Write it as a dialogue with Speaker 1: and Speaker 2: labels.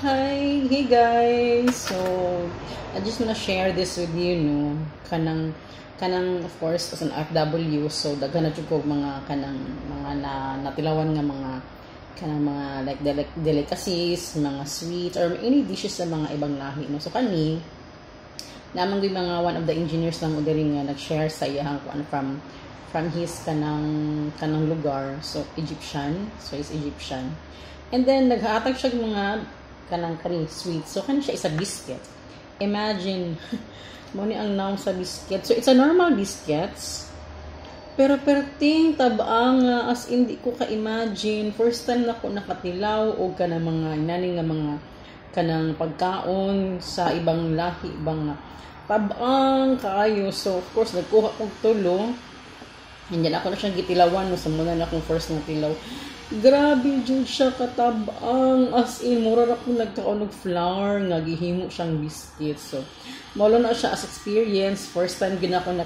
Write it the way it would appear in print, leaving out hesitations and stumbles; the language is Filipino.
Speaker 1: Hi, hey guys. So, I just wanna share this with you, no. Kanang of course as an FW, so daghan na jud ko mga kanang mga natilawan nga mga kanang mga like delicacies, mga sweet or any dishes sa mga ibang lahi, no. So kani namang gyud mga one of the engineers ng diri nga nag-share sa iyang kuan from his kanang lugar. So Egyptian, so is Egyptian. And then naghahatag siya ng mga kanang kani sweet. So kani siya isa biscuit. Imagine mo ni ang naong sa biscuit. So it's a normal biscuits. Pero perting tabang as in di ko ka-imagine. First time na ko nakatilaw o kanang mga inani nga mga kanang pagkaon sa ibang lahi, ibang tabang kaayo. So of course nagkuha kog tulo. Hindi ako na siyang gitilawan no, sa muna na akong first na tilaw. Grabe jud siya katabang, as in mura ra ko nagkaon og flour nga gihimo siyang biscuit. So mao na siya as experience, first time gid ako